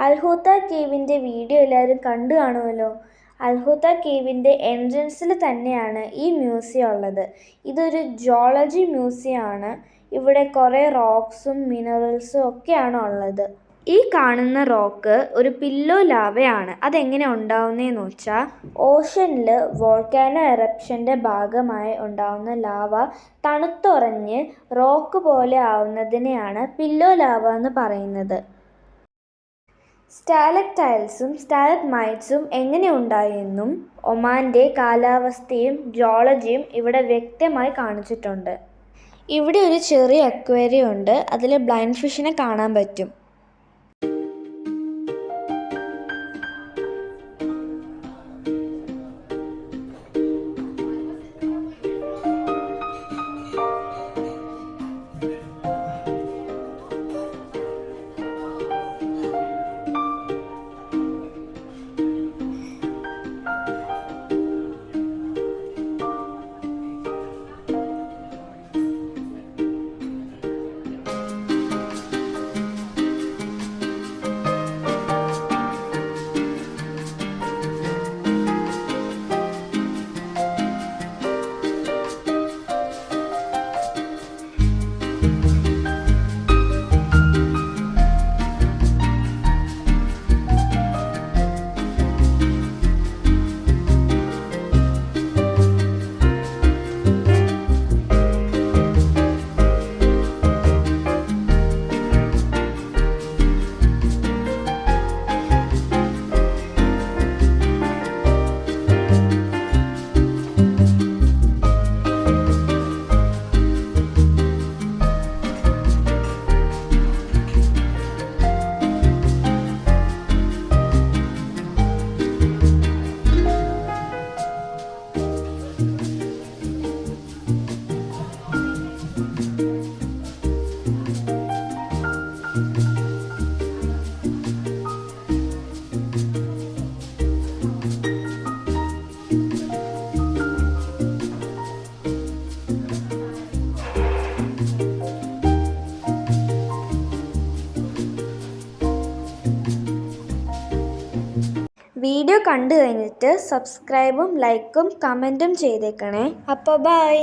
അൽഹൂത്ത കേവിൻ്റെ video എല്ലാവരും കണ്ടു കാണുമല്ലോ. അൽഹൂത്ത കേവിൻ്റെ എൻട്രൻസിൽ തന്നെയാണ് ഈ മ്യൂസിയം ഉള്ളത്. ഇതൊരു ജിയോളജി മ്യൂസിയം ആണ്. ഇവിടെ കുറേ റോക്സും മിനറൽസും ഒക്കെയാണ് ഉള്ളത്. ഈ കാണുന്ന റോക്ക് ഒരു പില്ലോ ലാവയാണ്. അതെങ്ങനെ ഉണ്ടാവുന്നതെന്ന് വെച്ചാൽ ഓഷനിൽ വോൾക്കാനോ എറപ്ഷൻ്റെ ഭാഗമായി ഉണ്ടാവുന്ന ലാവ തണുത്തുറഞ്ഞ് റോക്ക് പോലെ ആവുന്നതിനെയാണ് പില്ലോ ലാവ എന്ന് പറയുന്നത്. സ്റ്റാലക്ടൈൽസും സ്റ്റാലഗ്മൈറ്റ്സും എങ്ങനെ ഉണ്ടായെന്നും ഒമാൻ്റെ കാലാവസ്ഥയും ജിയോളജിയും ഇവിടെ വ്യക്തമായി കാണിച്ചിട്ടുണ്ട്. ഇവിടെ ഒരു ചെറിയ അക്വേറിയം ഉണ്ട്. അതിൽ ബ്ലൈൻഡ് ഫിഷിനെ കാണാൻ പറ്റും. വീഡിയോ കണ്ടു കഴിഞ്ഞിട്ട് സബ്സ്ക്രൈബും ലൈക്കും കമൻറ്റും ചെയ്തേക്കണേ. അപ്പോൾ ബൈ.